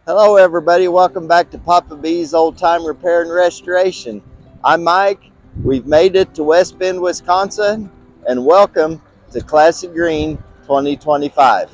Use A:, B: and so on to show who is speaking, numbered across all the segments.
A: Hello everybody, welcome back to Papa B's Old Time Repair and Restoration. I'm Mike, we've made it to West Bend, Wisconsin, and welcome to Classic Green 2025.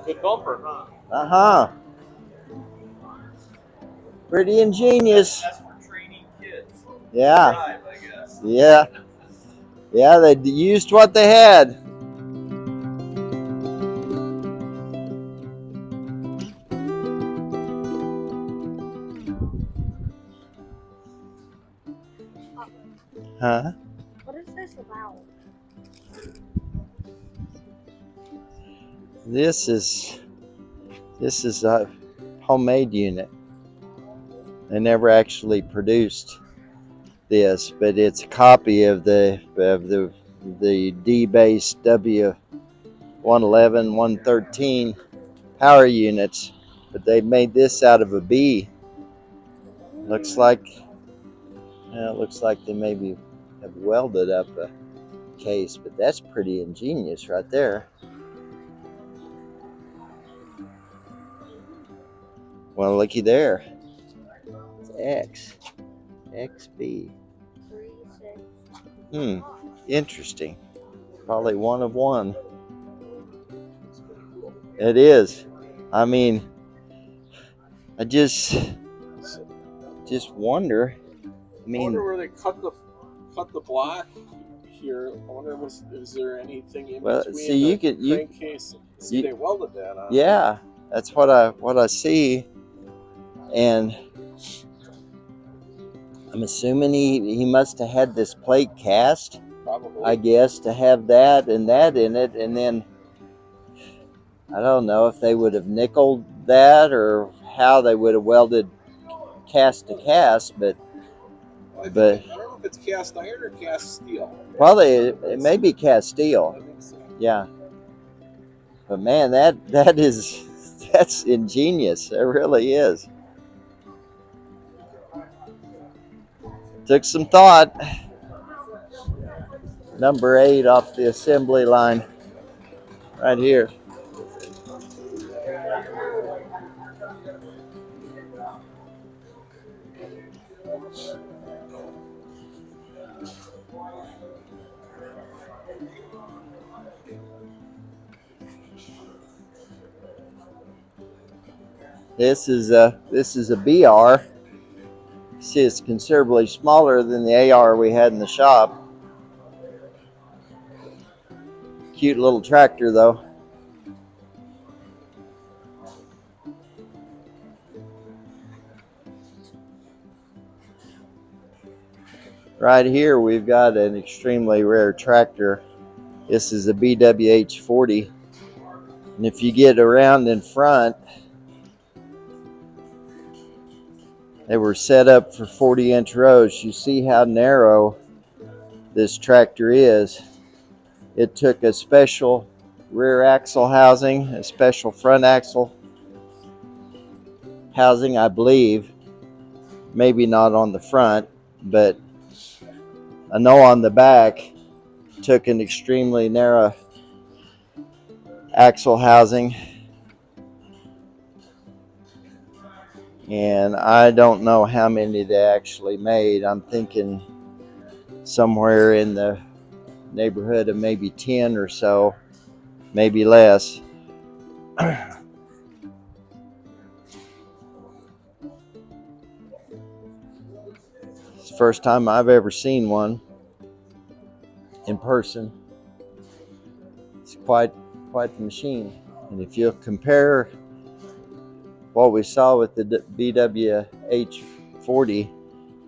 B: Good bumper, huh?
A: Uh-huh, pretty ingenious.
B: That's for training kids.
A: Yeah,
B: Drive, I guess.
A: yeah, they used what they had. Huh?
C: What is this about?
A: This is a homemade unit. They never actually produced this, but it's a copy of the D-base W111, 113 power units, but they made this out of a B. Looks like it looks like they maybe have welded up a case, but that's pretty ingenious right there. Well, looky there. It's XB.
C: 3, 6.
A: Interesting. Probably one of one. It is. I mean, I just wonder. I
B: I wonder
A: mean,
B: where they cut the block here. I wonder is there anything in
A: well,
B: between
A: see, you
B: the
A: could you
B: crankcase? See,
A: you
B: they welded that on.
A: yeah, that's what I see, and I'm assuming he must have had this plate cast,
B: Probably.
A: I guess, to have that and that in it, and then I don't know if they would have nickeled that or how they would have welded cast to cast, but
B: I don't know if it's cast iron or cast steel.
A: probably it may be cast steel.
B: I think so.
A: Yeah, but man, that's ingenious. It really is. Took some thought. Number 8 off the assembly line, right here. This is a BR. See, it's considerably smaller than the AR we had in the shop. Cute little tractor though. Right here we've got an extremely rare tractor. This is a BWH 40, and if you get around in front, They were set up for 40-inch rows. You see how narrow this tractor is. It took a special rear axle housing, a special front axle housing, I believe. Maybe not on the front, but I know on the back took an extremely narrow axle housing. And I don't know how many they actually made. I'm thinking somewhere in the neighborhood of maybe 10 or so, maybe less. It's the first time I've ever seen one in person. It's quite the machine. And if you compare what we saw with the BW H40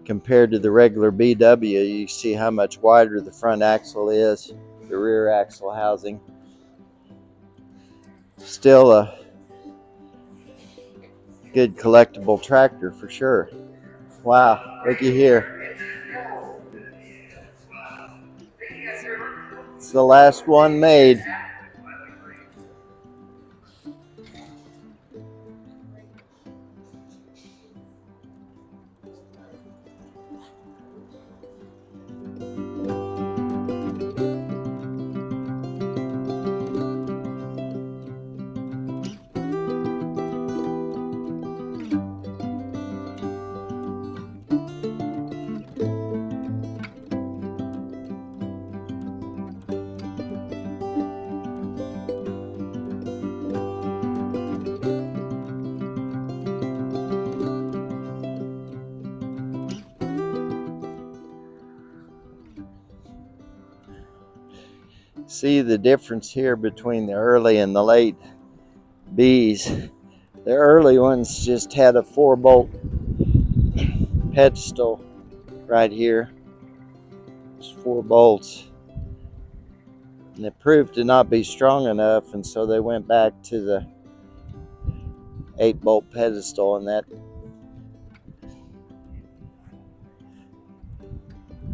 A: compared to the regular BW, you see how much wider the front axle is, the rear axle housing. Still a good collectible tractor for sure. Wow, looky here. It's the last one made. See the difference here between the early and the late Bs. The early ones just had a 4-bolt pedestal right here. It's 4 bolts. And it proved to not be strong enough, and so they went back to the 8-bolt pedestal, and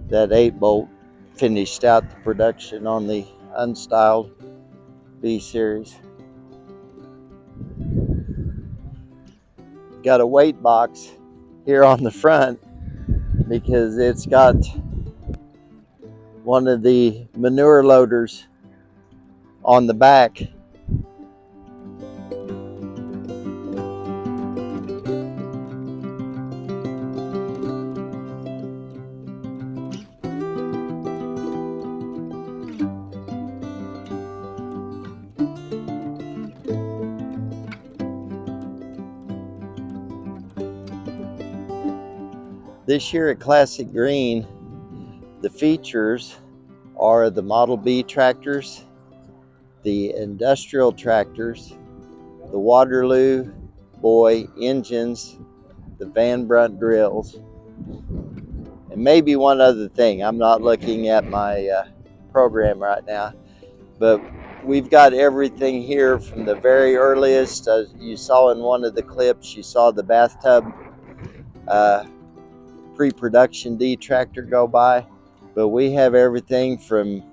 A: that 8-bolt finished out the production on the unstyled B series. Got a weight box here on the front because it's got one of the manure loaders on the back. This year at Classic Green, the features are the Model B tractors, the industrial tractors, the Waterloo Boy engines, the Van Brunt drills, and maybe one other thing. I'm not looking at my program right now, but we've got everything here from the very earliest. You saw in one of the clips, you saw the bathtub pre-production D tractor go by, but we have everything from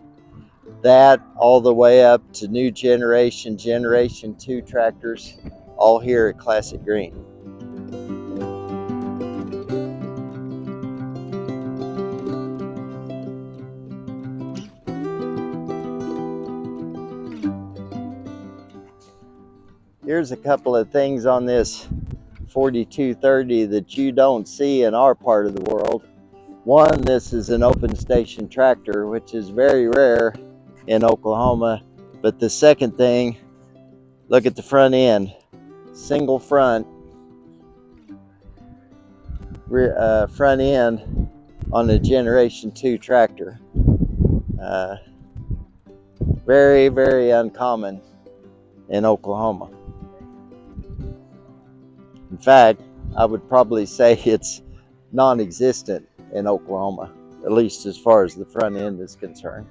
A: that all the way up to new generation 2 tractors, all here at Classic Green. Here's a couple of things on this 4230 that you don't see in our part of the world. One, this is an open station tractor, which is very rare in Oklahoma. But the second thing, look at the front end. Single front end on a Generation 2 tractor. Very, very uncommon in Oklahoma. In fact, I would probably say it's non-existent in Oklahoma, at least as far as the front end is concerned.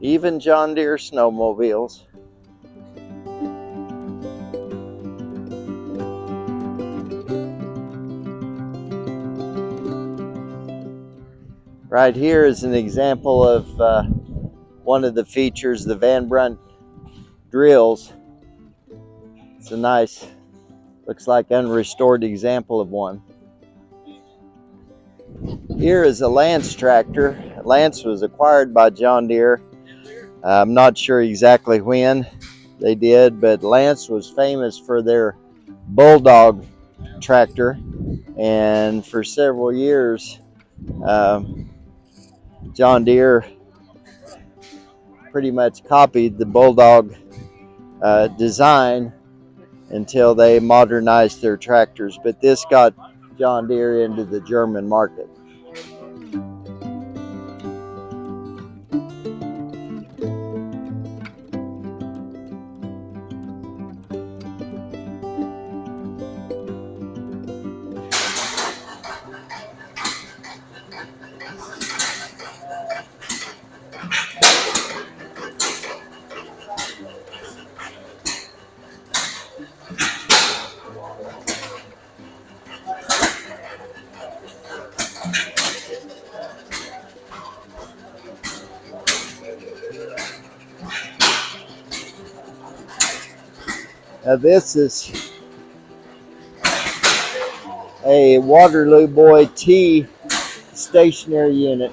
A: Even John Deere snowmobiles. Right here is an example of one of the features, the Van Brunt drills. It's a nice, looks like unrestored example of one. Here is a Lance tractor. Lance was acquired by John Deere. I'm not sure exactly when they did, but Lance was famous for their Bulldog tractor, and for several years John Deere pretty much copied the Bulldog design until they modernized their tractors, but this got John Deere into the German market. Now this is a Waterloo Boy T stationary unit.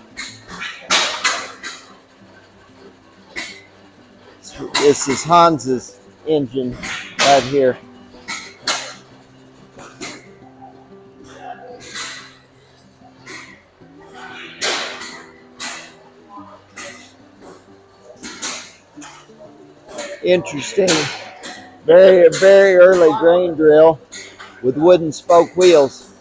A: This is Hans's engine right here. Interesting, very early grain drill with wooden spoke wheels.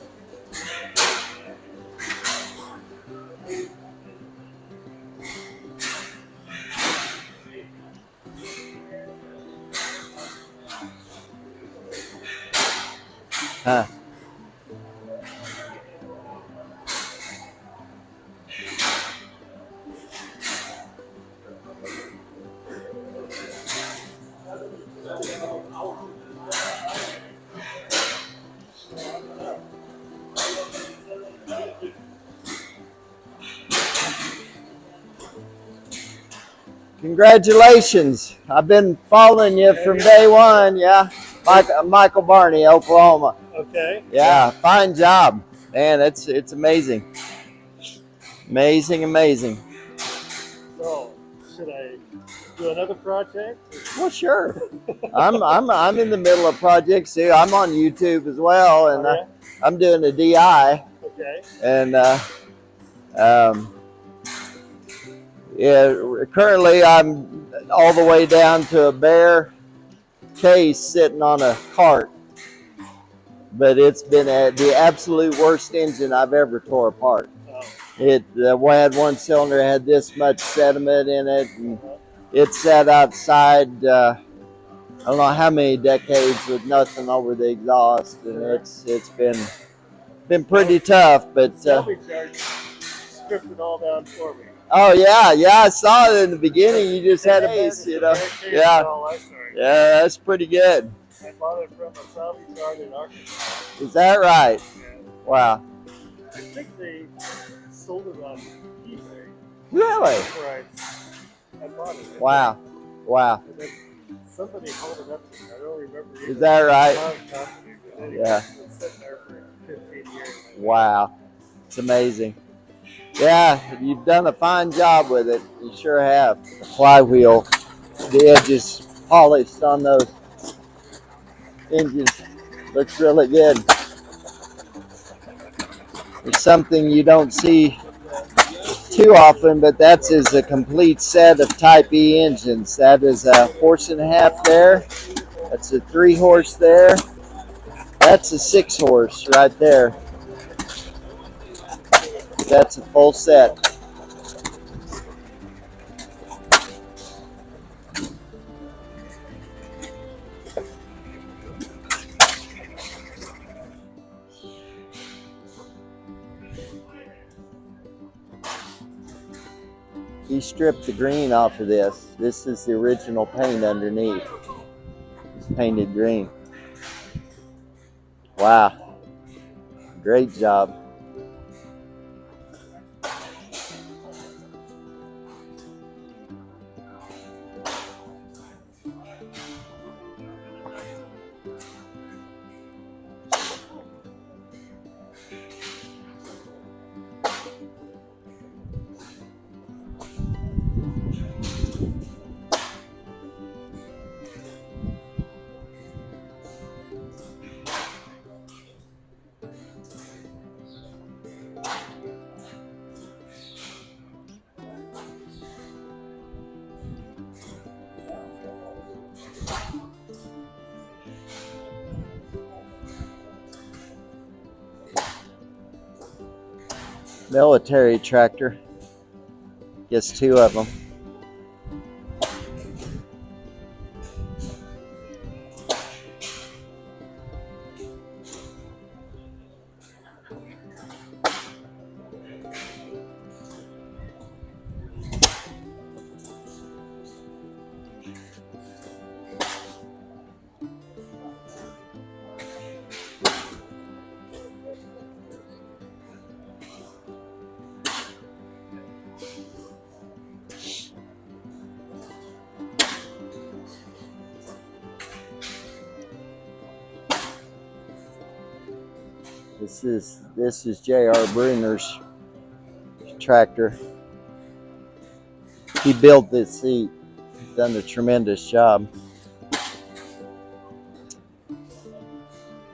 A: Huh. Congratulations. I've been following you from day one. Yeah. Michael Barney, Oklahoma.
C: Okay.
A: Yeah, fine job. Man, it's amazing. Amazing.
C: So, should I do another project?
A: Well, sure. I'm in the middle of projects too. I'm on YouTube as well, and
C: Oh,
A: I'm doing a DI.
C: okay.
A: And yeah, currently I'm all the way down to a bare case sitting on a cart. But it's been the absolute worst engine I've ever tore apart.
C: Oh.
A: It had one cylinder, had this much sediment in it, and it sat outside I don't know how many decades with nothing over the exhaust, and it's been pretty tough. But
C: salvage yard stripped it all down for me.
A: Oh yeah, I saw it in the beginning. You just had a base, you know. Yeah, that's pretty good.
C: I bought it from a salvage yard in Arkansas.
A: Is that right?
C: Yeah.
A: Wow.
C: I think they sold it on eBay.
A: Really?
C: Right. I bought it.
A: Wow.
C: And then somebody held it up to me. I don't remember.
A: Is that right?
C: Anyway,
A: Yeah.
C: It's sitting there for 15 years.
A: Wow. It's amazing. Yeah, you've done a fine job with it. You sure have. The flywheel, the edges polished on those engines. Looks really good. It's something you don't see too often, but that's a complete set of Type E engines. That is a 1.5 horse there. That's a 3 horse there. That's a 6 horse right there. That's a full set. He stripped the green off of this. This is the original paint underneath. It's painted green. Wow. Great job. military tractor. Gets two of them. This is J.R. Bruner's tractor. He built this seat. He's done a tremendous job.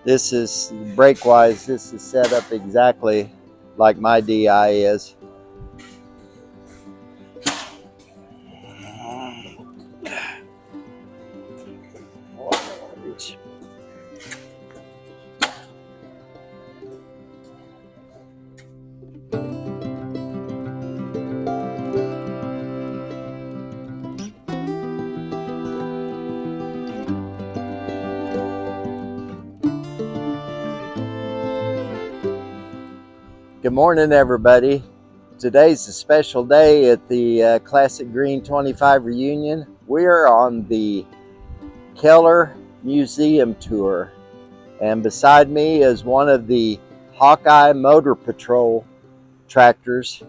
A: This is brake-wise. This is set up exactly like my DI is. Good morning, everybody. Today's a special day at the Classic Green 25 reunion. We're on the Keller Museum tour, and beside me is one of the Hawkeye Motor Patrol tractors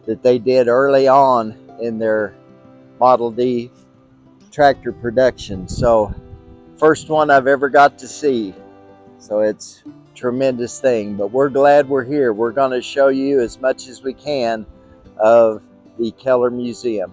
A: that they did early on in their Model D tractor production. So, first one I've ever got to see. So it's a tremendous thing, but we're glad we're here. We're going to show you as much as we can of the Keller Museum.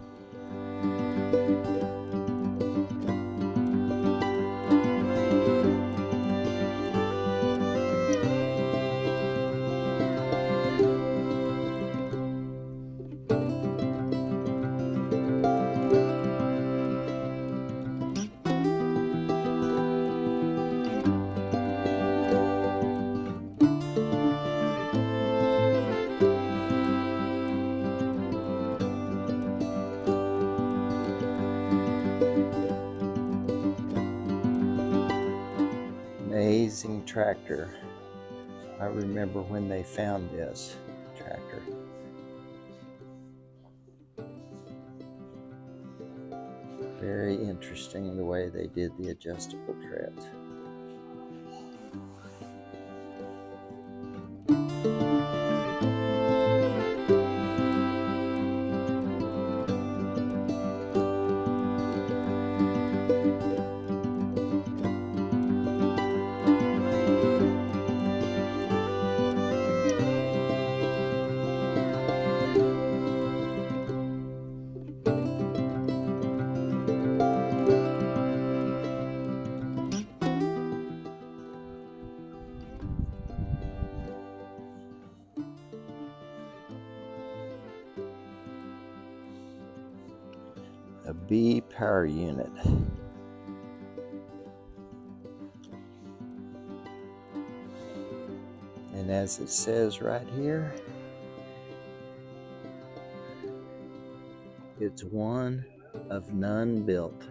A: Amazing tractor. I remember when they found this tractor. Very interesting the way they did the adjustable treads. A B power unit. And as it says right here, it's one of none built.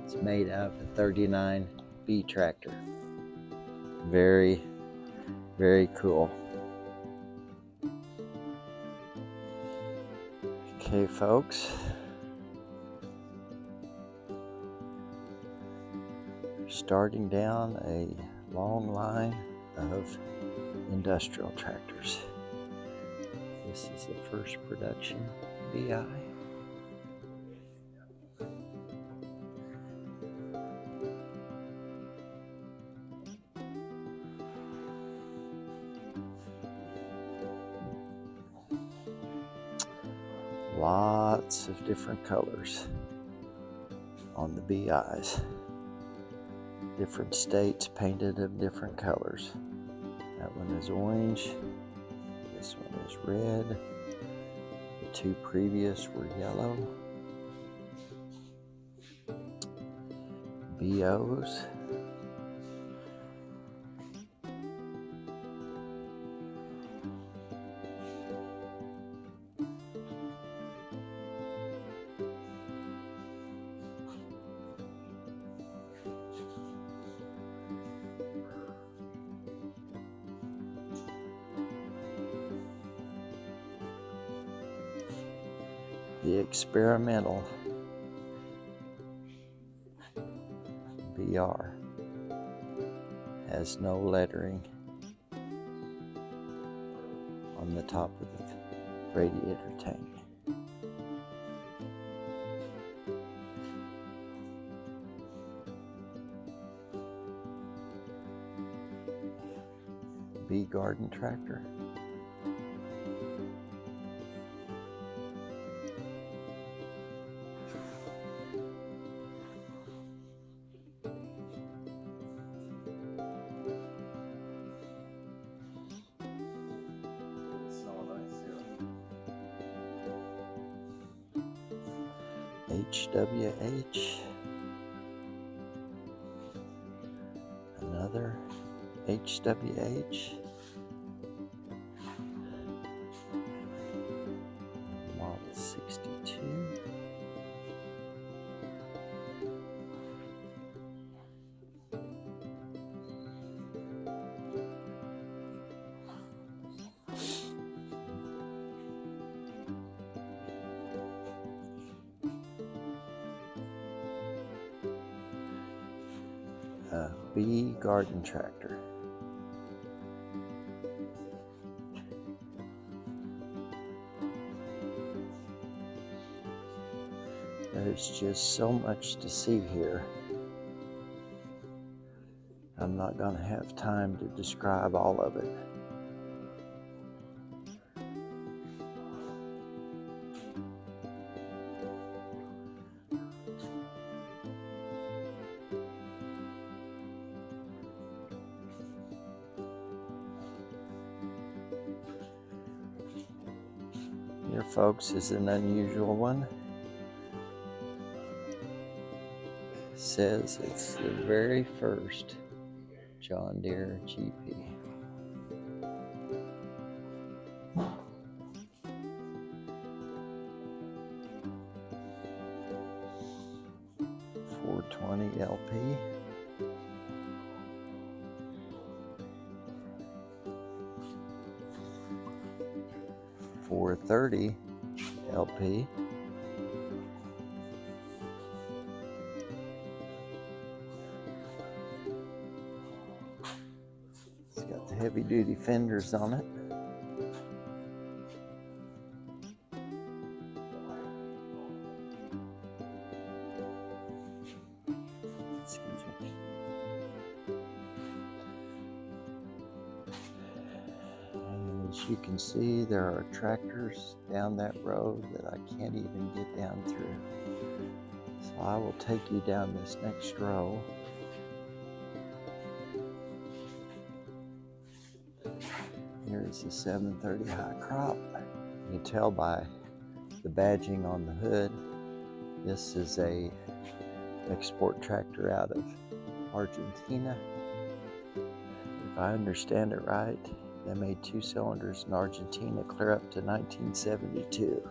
A: It's made out of a 39 B tractor. Very, very cool. Okay, folks. Starting down a long line of industrial tractors. This is the first production BI. Lots of different colors on the BIs. Different states painted of different colors. That one is orange. This one is red. The two previous were yellow. BOs. The experimental BR has no lettering on the top of the radiator tank. B garden tractor. HWH, another HWH, model 62, B garden tractor. There's just so much to see here. I'm not going to have time to describe all of it. Here, folks, is an unusual one. It says it's the very first John Deere GP. .420 LP. .430 LP. It's got the heavy duty fenders on it. Excuse me. And as you can see, there are tractors down that road that I can't even get down through. So I will take you down this next row. Here's the 730 high crop. You can tell by the badging on the hood, this is a export tractor out of Argentina. If I understand it right, they made 2 cylinders in Argentina clear up to 1972.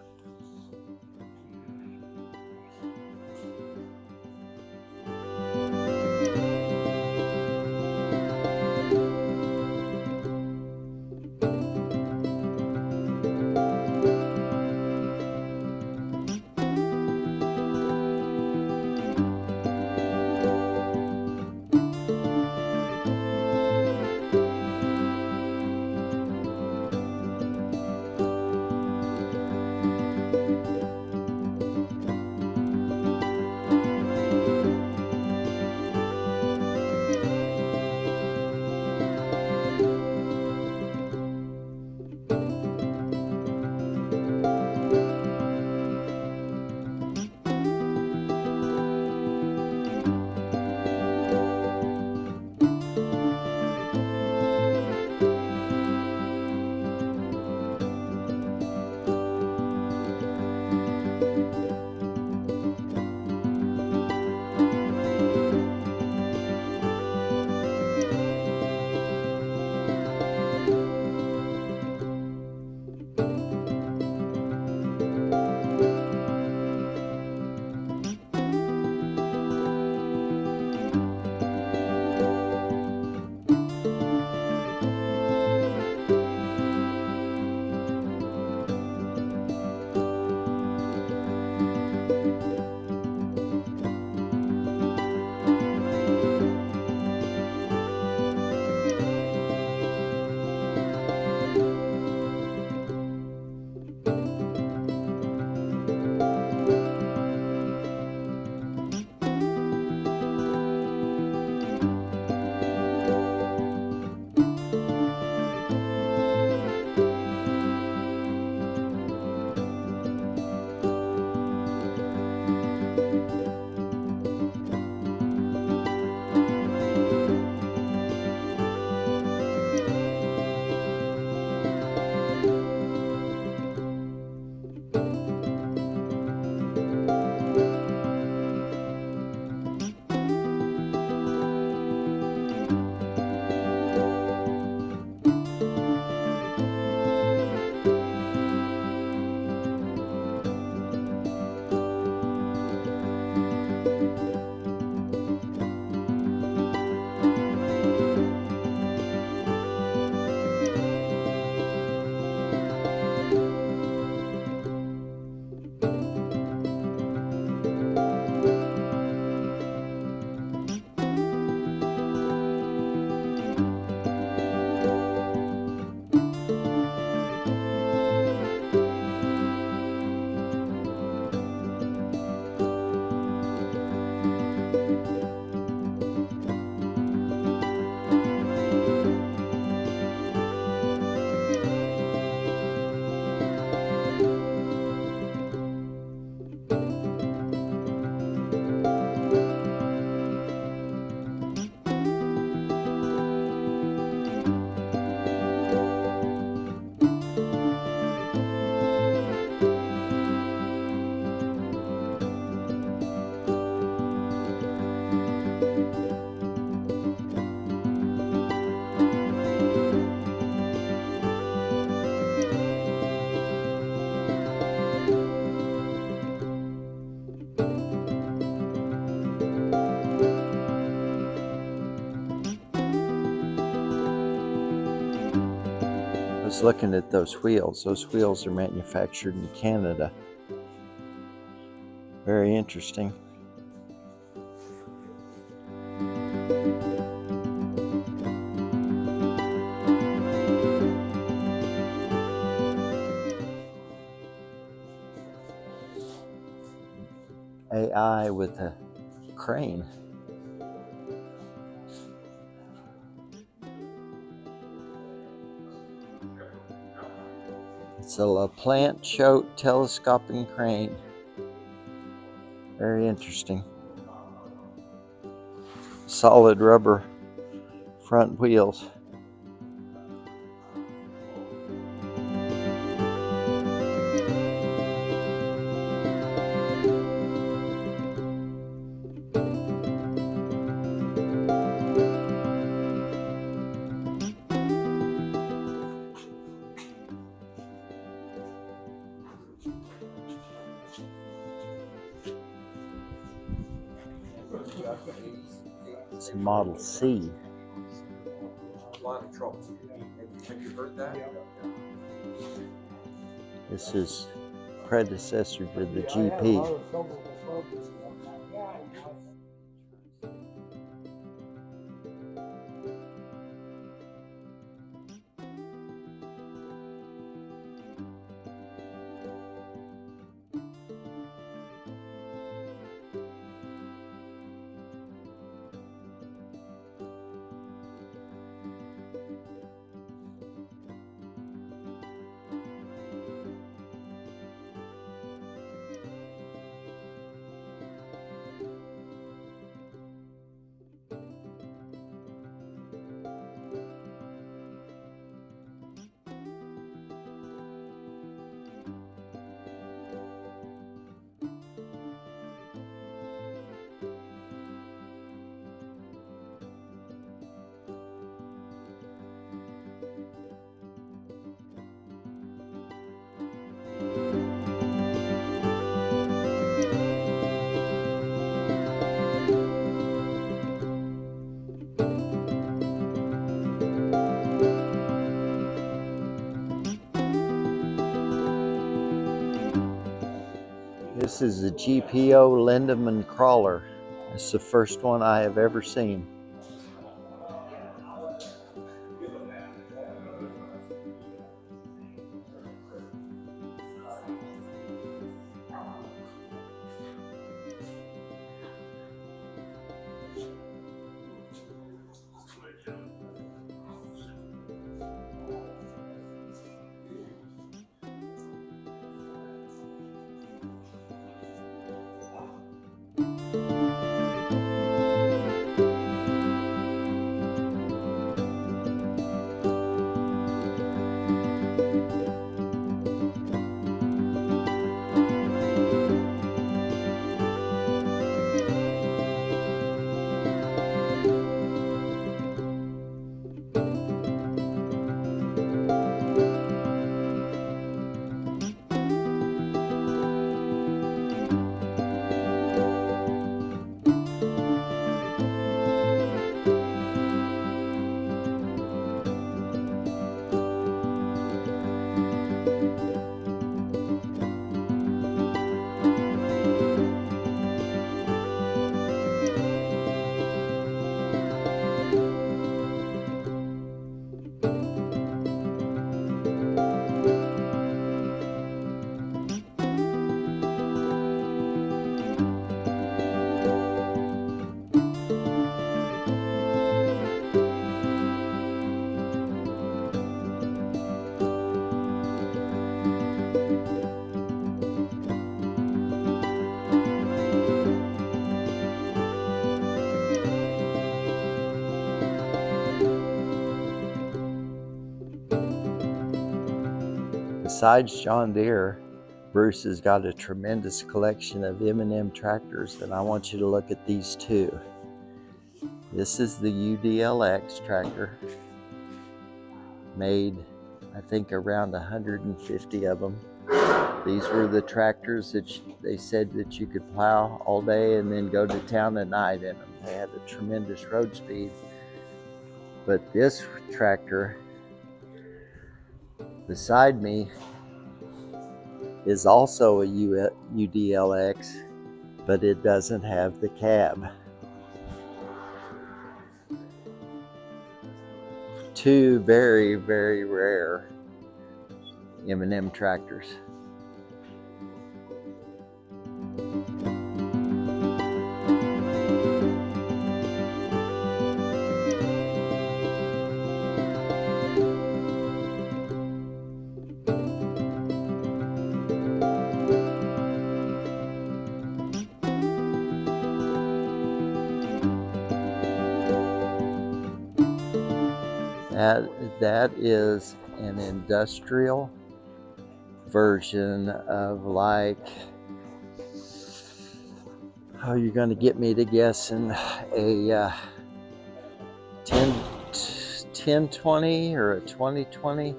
A: was looking at those wheels. Those wheels are manufactured in Canada. Very interesting. AI with a crane. It's a LaPlante Choate telescoping crane. Very interesting. Solid rubber front wheels. It's a Model C.
D: A lot of trouble. Have you heard that?
A: This is predecessor to the GP. This is the GPO Lindemann crawler. It's the first one I have ever seen. Besides John Deere, Bruce has got a tremendous collection of M&M tractors, and I want you to look at these two. This is the UDLX tractor, made I think around 150 of them. These were the tractors that they said that you could plow all day and then go to town at night in them. They had a tremendous road speed. But this tractor Beside me is also a UDLX, but it doesn't have the cab. Two very, very rare M&M tractors. That is an industrial version of, like, oh, you're going to get me to guessing, a 1020 or a 2020,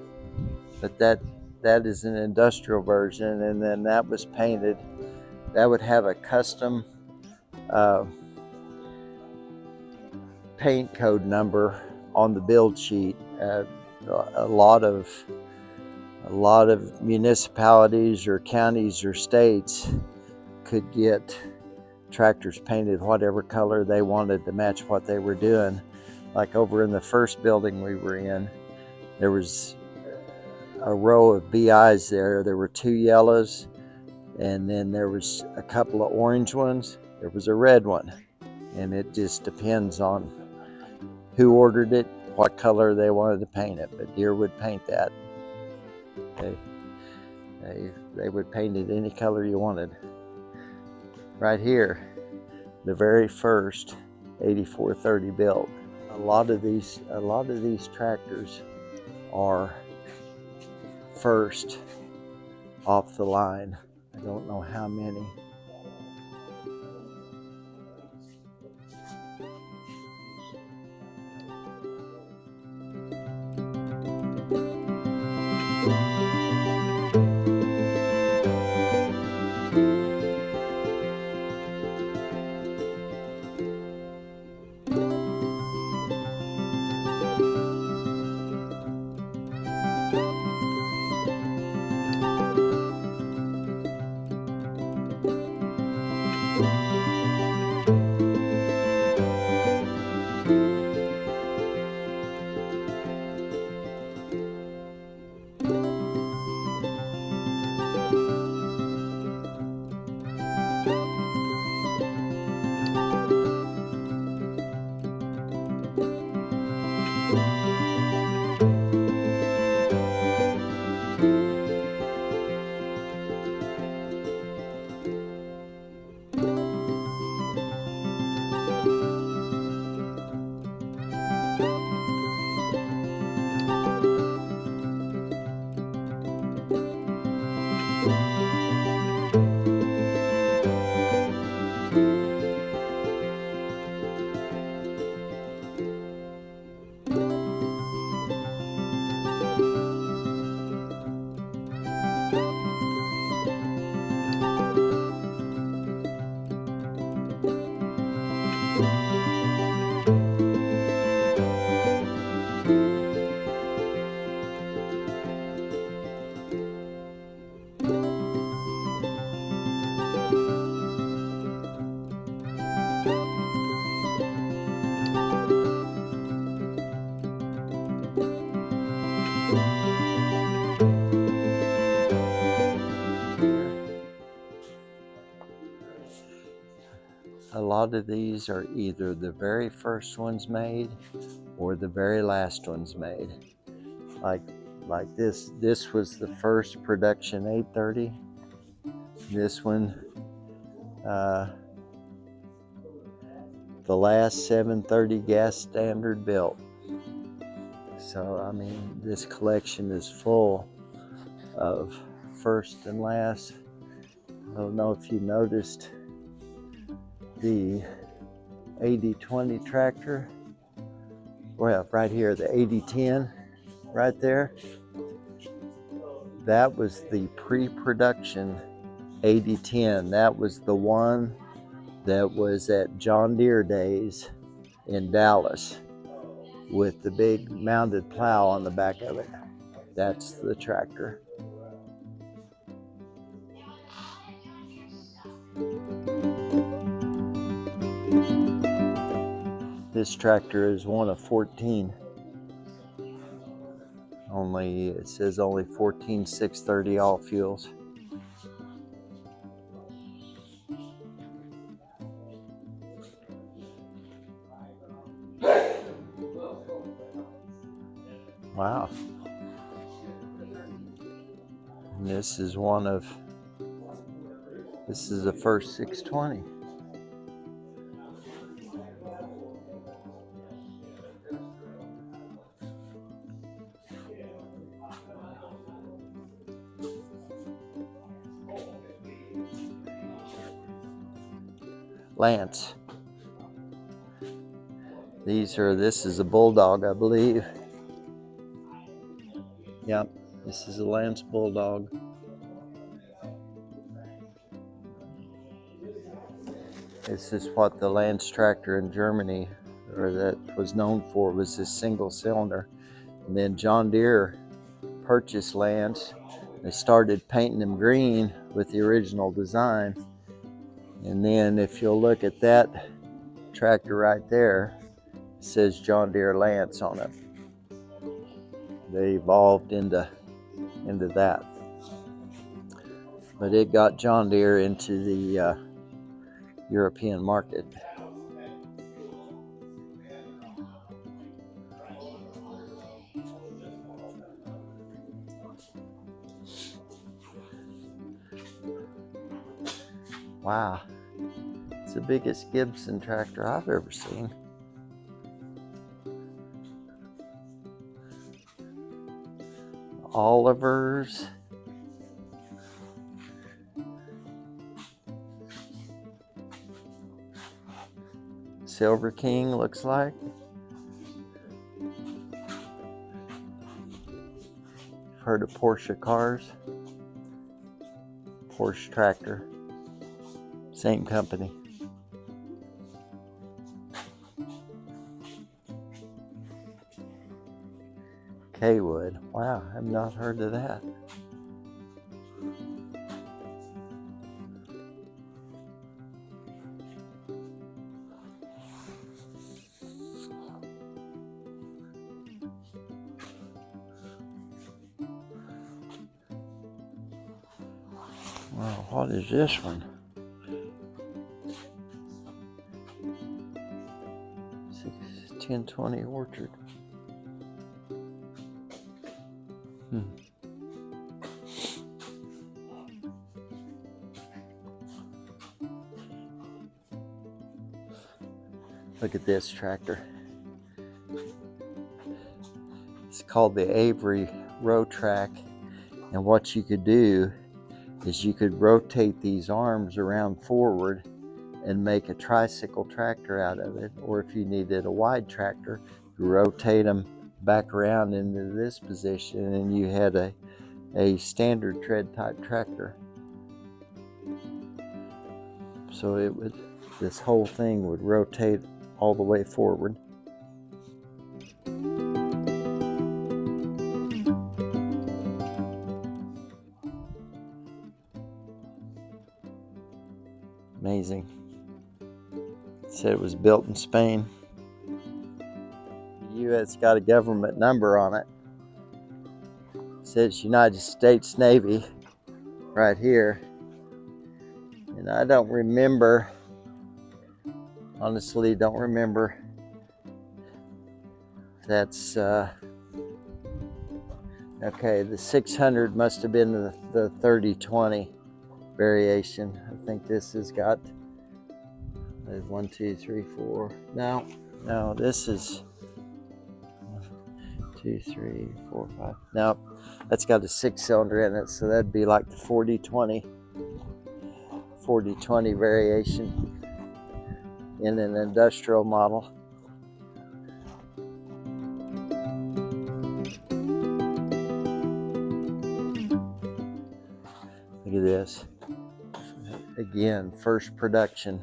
A: but that is an industrial version, and then that was painted. That would have a custom paint code number on the build sheet. A lot of municipalities or counties or states could get tractors painted whatever color they wanted to match what they were doing. Like over in the first building we were in, there was a row of BIs there. There were 2 yellows, and then there was a couple of orange ones. There was a red one, and it just depends on who ordered it, what color they wanted to paint it. But Deere would paint that. They would paint it any color you wanted. Right here, the very first 8430 built. A lot of these tractors are first off the line. I don't know how many. A lot of these are either the very first ones made or the very last ones made. Like this was the first production 830. This one, the last 730 gas standard built. So I mean, this collection is full of first and last. I don't know if you noticed the 8020 tractor. Well, right here, the 8010, right there. That was the pre-production 8010. That was the one that was at John Deere days in Dallas with the big mounted plow on the back of it. that's the tractor. This tractor is one of 14. It says only 14,630 all fuels. Wow. And this is the first 620. Lance. This is a Bulldog, I believe. Yep, this is a Lance Bulldog. This is what the Lance tractor in Germany, or that was known for, was this single cylinder. And then John Deere purchased Lance. They started painting them green with the original design. And then if you'll look at that tractor right there, it says John Deere Lance on it. They evolved into that. But it got John Deere into the European market. Wow, it's the biggest Gibson tractor I've ever seen. Oliver's. Silver King looks like. I've heard of Porsche cars. Porsche tractor. Same company. K-Wood. Wow, I've not heard of that. Wow, what is this one? 1020 Orchard. Look at this tractor. It's called the Avery Row Track, and what you could do is you could rotate these arms around forward and make a tricycle tractor out of it, or if you needed a wide tractor, you rotate them back around into this position and you had a standard tread type tractor. So this whole thing would rotate all the way forward. Amazing. It said it was built in Spain. The U.S. got a government number on it. It says United States Navy right here. And I don't remember, honestly don't remember. That's, okay, the 600 must have been the 3020 variation. I think this has got 1, 2, 3, 4. No, this is 1, 2, 3, 4, 5. No, that's got a 6-cylinder in it, so that'd be like the 4020 variation in an industrial model. Look at this. Again, first production.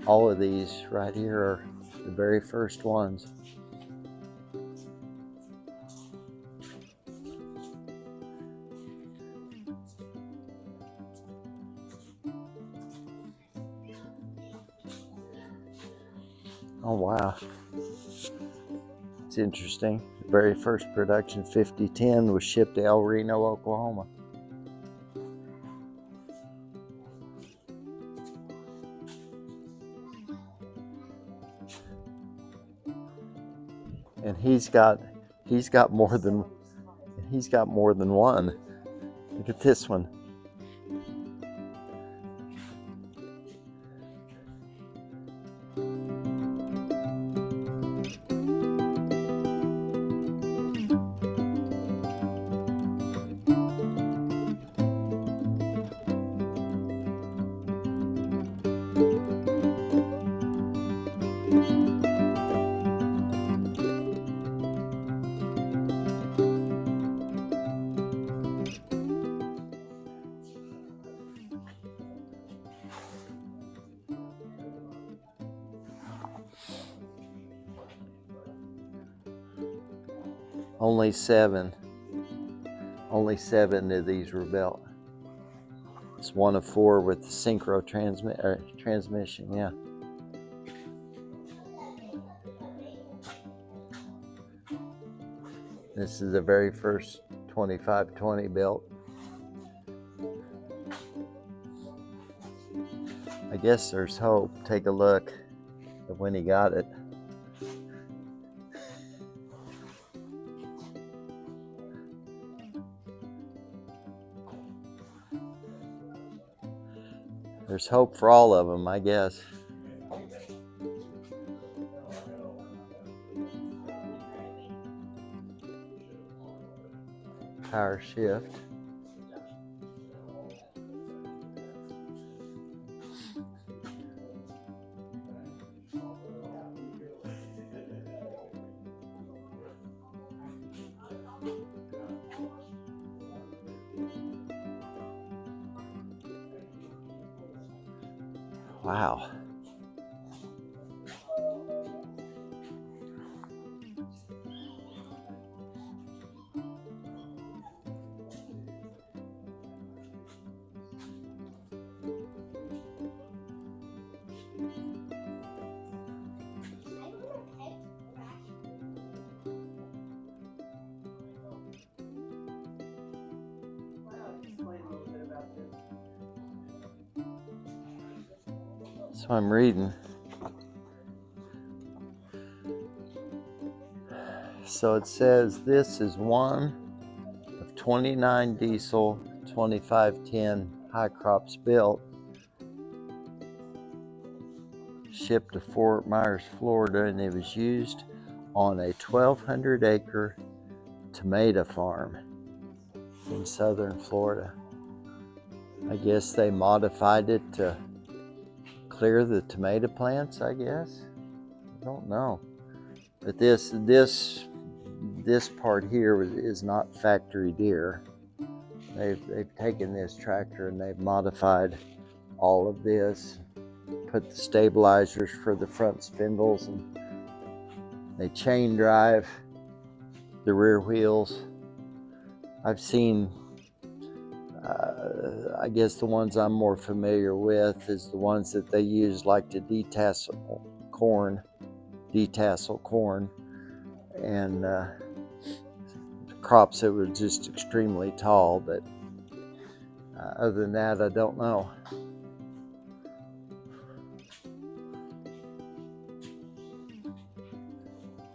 A: All of these right here are The very first ones. Oh wow, it's interesting. The very first production 5010 was shipped to El Reno, Oklahoma. And he's got more than one. Look at this one. Only seven of these were built. It's one of 4 with synchro transmission, yeah. This is the very first 2520 built. I guess there's hope. Take a look at when he got it. There's hope for all of them, I guess. Power shift. Wow. So I'm reading. So it says this is one of 29 diesel 2510 high crops built, shipped to Fort Myers, Florida, and it was used on a 1,200 acre tomato farm in southern Florida. I guess they modified it to clear the tomato plants, I guess. I don't know. But this part here is not factory deer. They've taken this tractor and they've modified all of this, put the stabilizers for the front spindles, and they chain drive the rear wheels. I've seen, I guess the ones I'm more familiar with is the ones that they use like to detassel corn, and crops that were just extremely tall, but other than that, I don't know.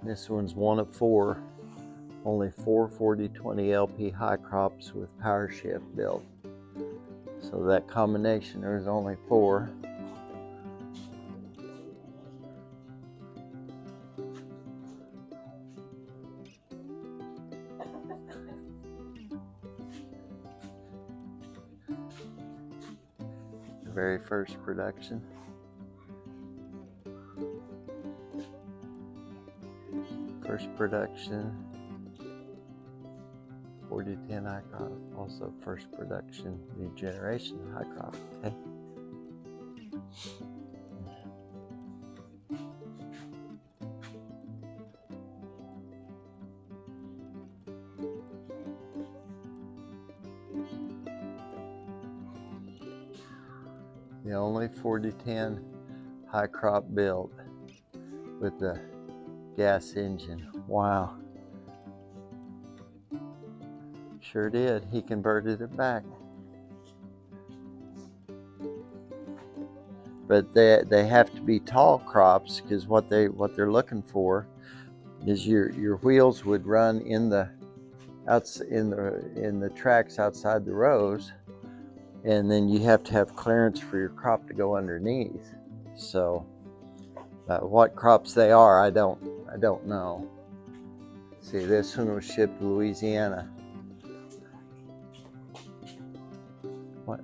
A: This one's one of 4, only 4 40/20 LP high crops with power shift built. So that combination, there's only 4. The very first production. First production, 4010 high crop, also first production, new generation high crop, okay? The only 4010 high crop built with the gas engine. Wow. Sure did. He converted it back. But they have to be tall crops, because what they're looking for is your wheels would run in the tracks outside the rows, and then you have to have clearance for your crop to go underneath. So what crops they are, I don't know. See, this one was shipped to Louisiana. What?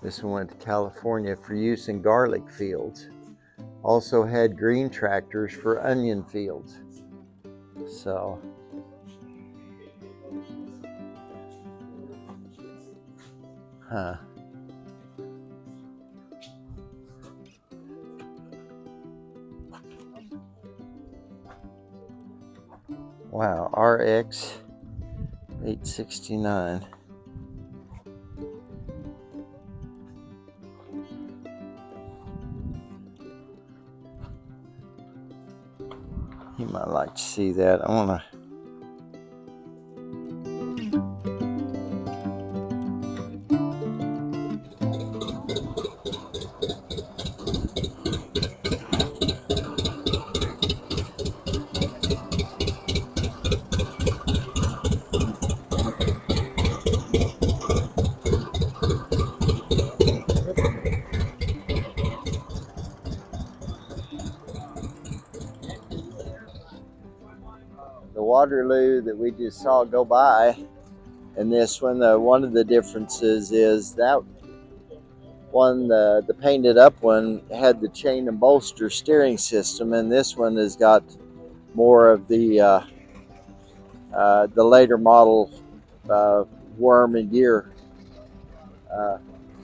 A: This one went to California for use in garlic fields. Also had green tractors for onion fields. So wow, RX 869. You might like to see that. I want to. The Waterloo that we just saw go by, and this one, one of the differences is that one, the painted up one, had the chain and bolster steering system, and this one has got more of the later model worm and gear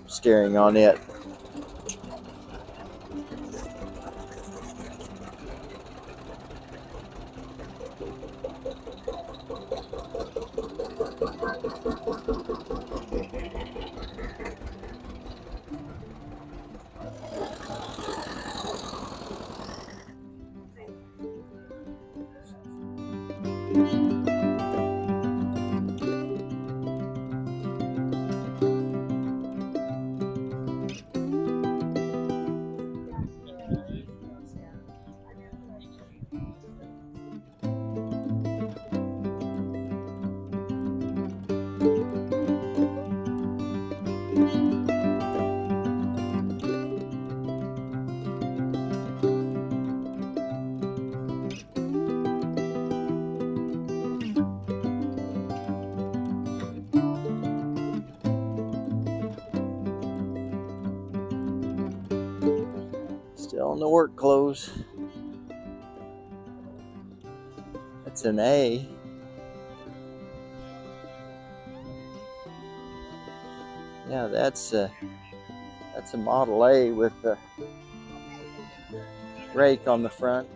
A: steering on it. Still in the work clothes. That's an A. Yeah, that's a Model A with the rake on the front.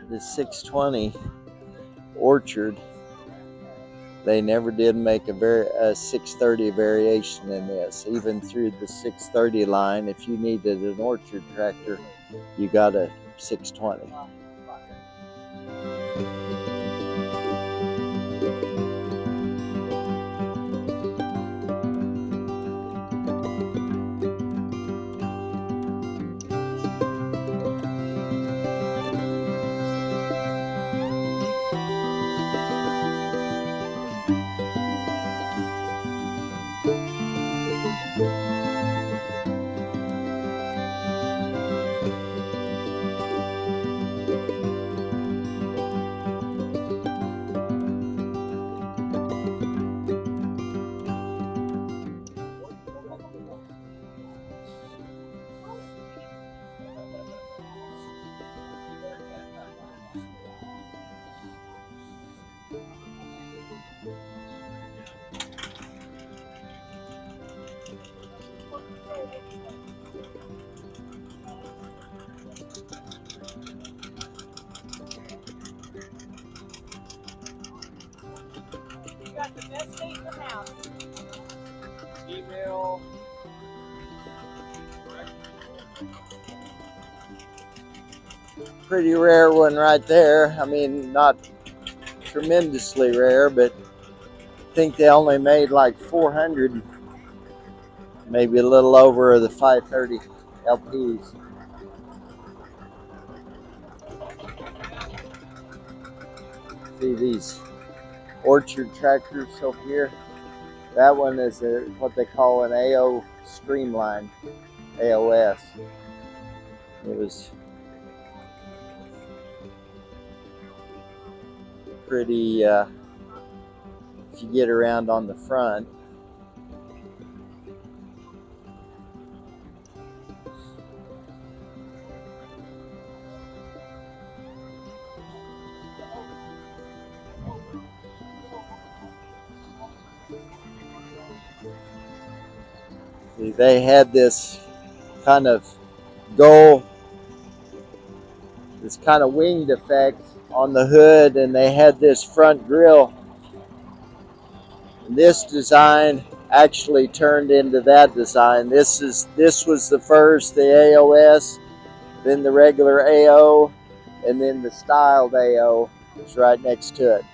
A: The 620 Orchard, they never did make a 630 variation in this. Even through the 630 line, if you needed an Orchard tractor, you got a 620.
D: female.
A: Pretty rare one right there. I mean, not tremendously rare, but I think they only made like 400, maybe a little over of the 530 LPs. See these orchard tractors over here. That one is what they call an AO streamline, AOS. It was pretty, if you get around on the front. They had this kind of gull, this kind of winged effect on the hood, and they had this front grille. And this design actually turned into that design. This was the first, the AOS, then the regular AO, and then the styled AO is right next to it.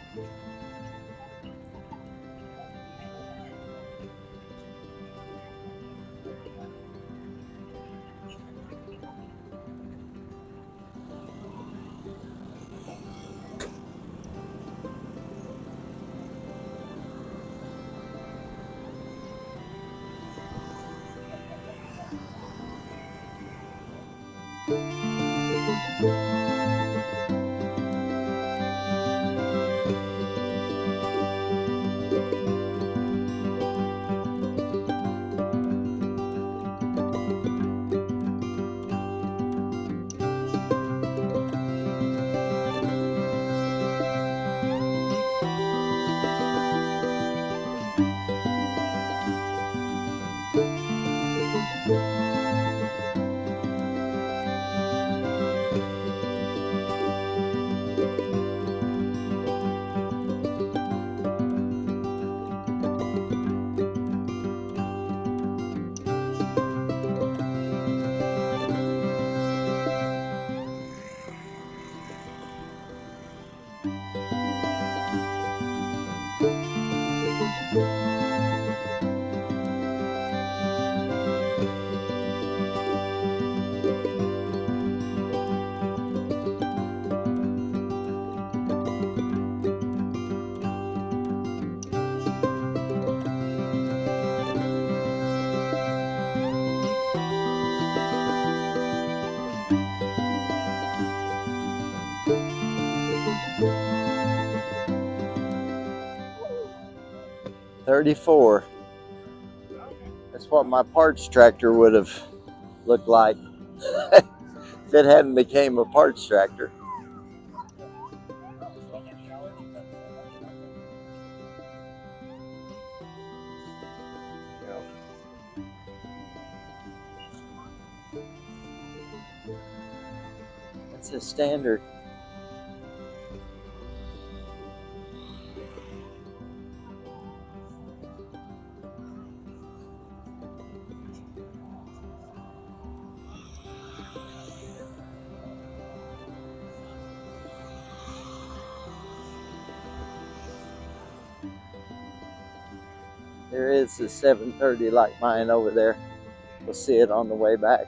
A: '34. That's what my parts tractor would have looked like if it hadn't became a parts tractor. That's a standard. There is a 730 like mine over there. We'll see it on the way back.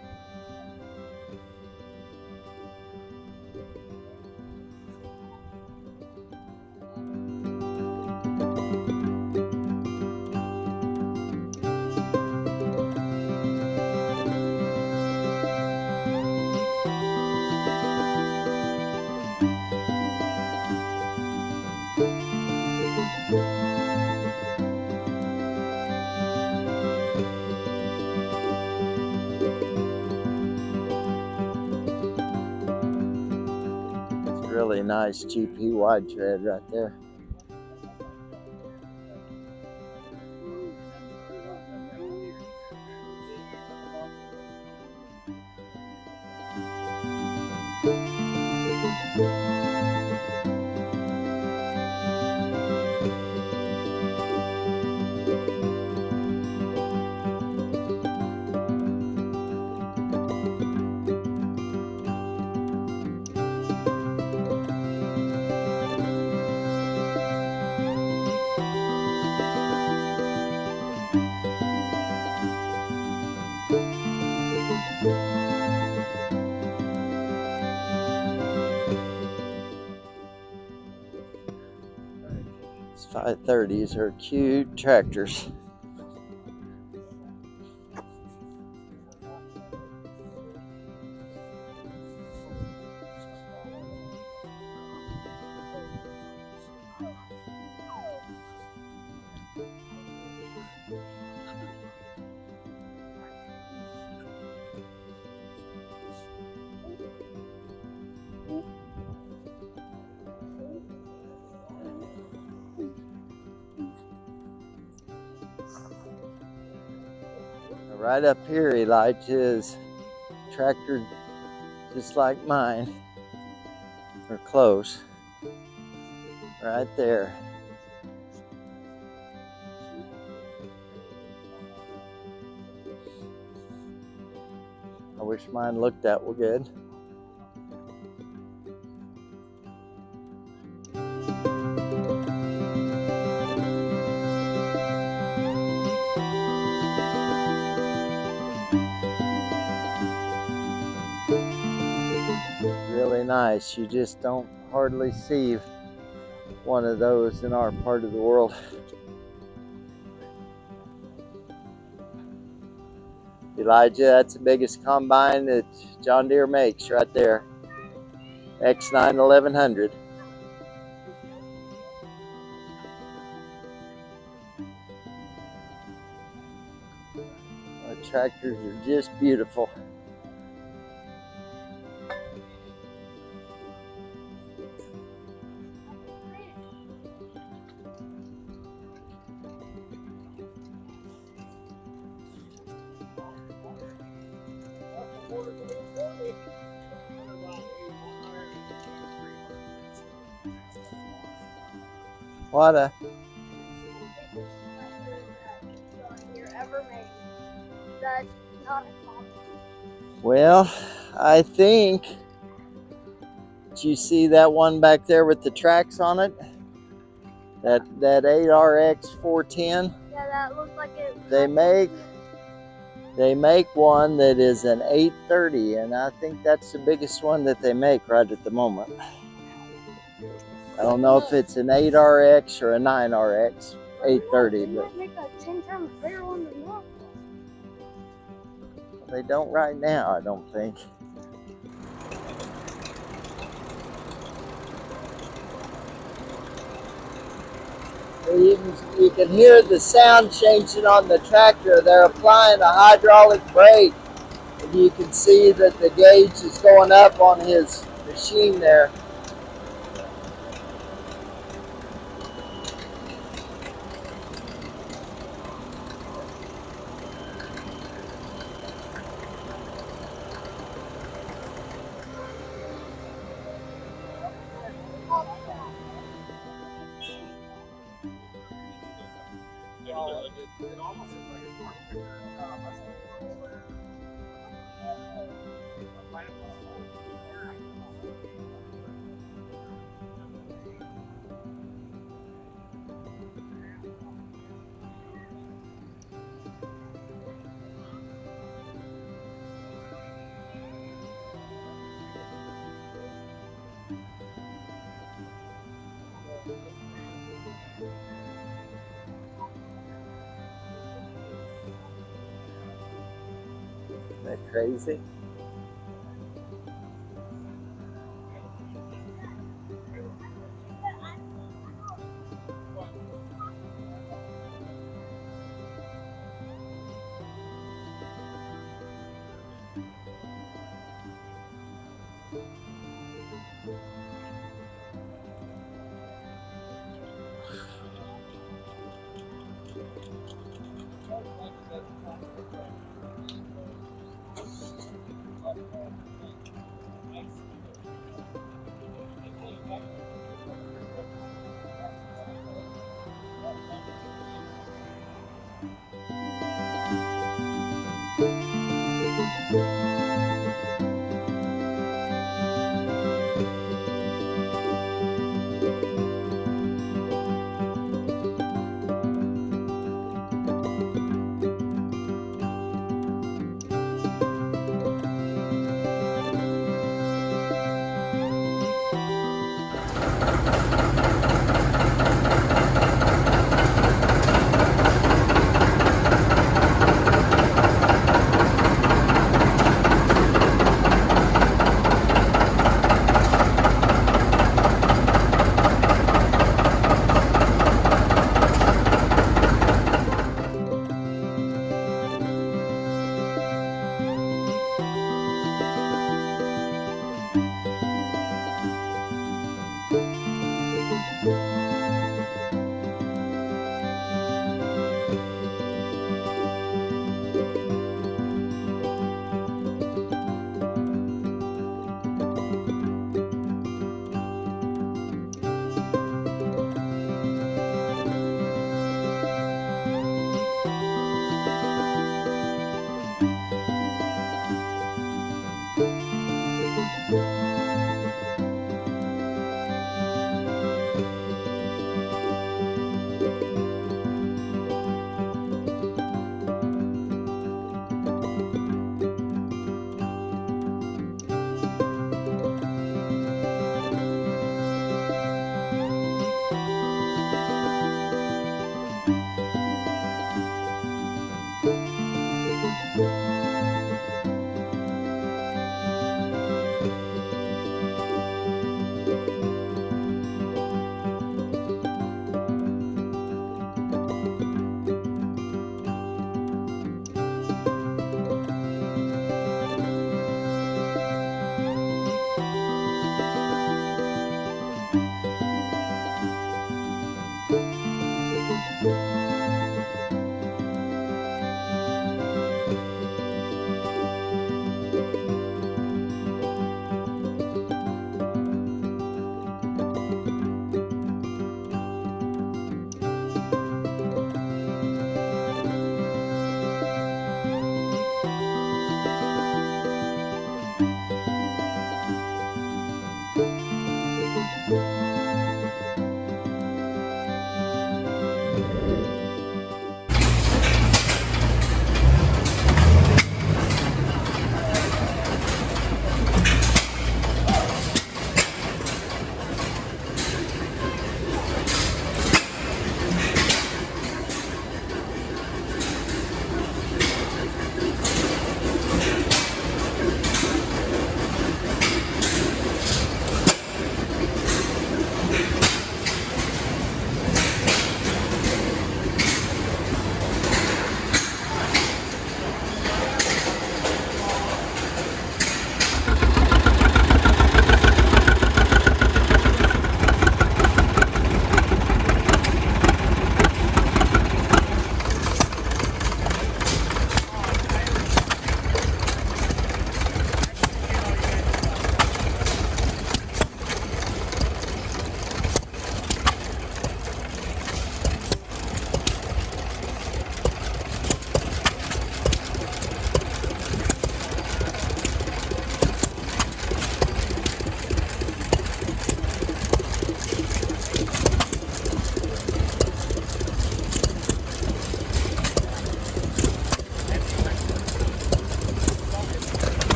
A: Really nice GP wide tread right there. These 530s are cute tractors. Right up here, Elijah, is a tractor just like mine, or close, right there. I wish mine looked that good. Really nice. You just don't hardly see one of those in our part of the world. Elijah, that's the biggest combine that John Deere makes right there. X9 1100. Our tractors are just beautiful. What a well, I think, did you see that one back there with the tracks on it? That 8RX 410?
E: Yeah, that looks like it.
A: They make one that is an 830, and I think that's the biggest one that they make right at the moment. I don't know if it's an 8RX or a 9RX 830,
E: They
A: but
E: might make a 10 times bigger one than that.
A: they don't right now, I don't think. You can hear the sound changing on the tractor. They're applying a hydraulic brake. And you can see that the gauge is going up on his machine there.
D: It almost looks like a farm picture.
A: Isn't that crazy?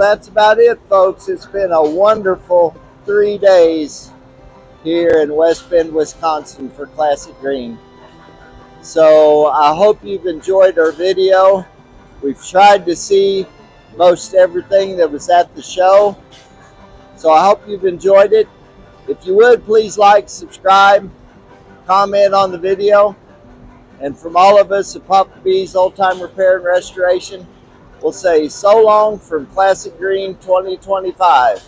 A: that's about it, folks. It's been a wonderful 3 days here in West Bend, Wisconsin for Classic Green. So I hope you've enjoyed our video. We've tried to see most everything that was at the show. So I hope you've enjoyed it. If you would, please like, subscribe, comment on the video. And from all of us at Papa B's Old Time Repair and Restoration, we'll say so long from Classic Green 2025.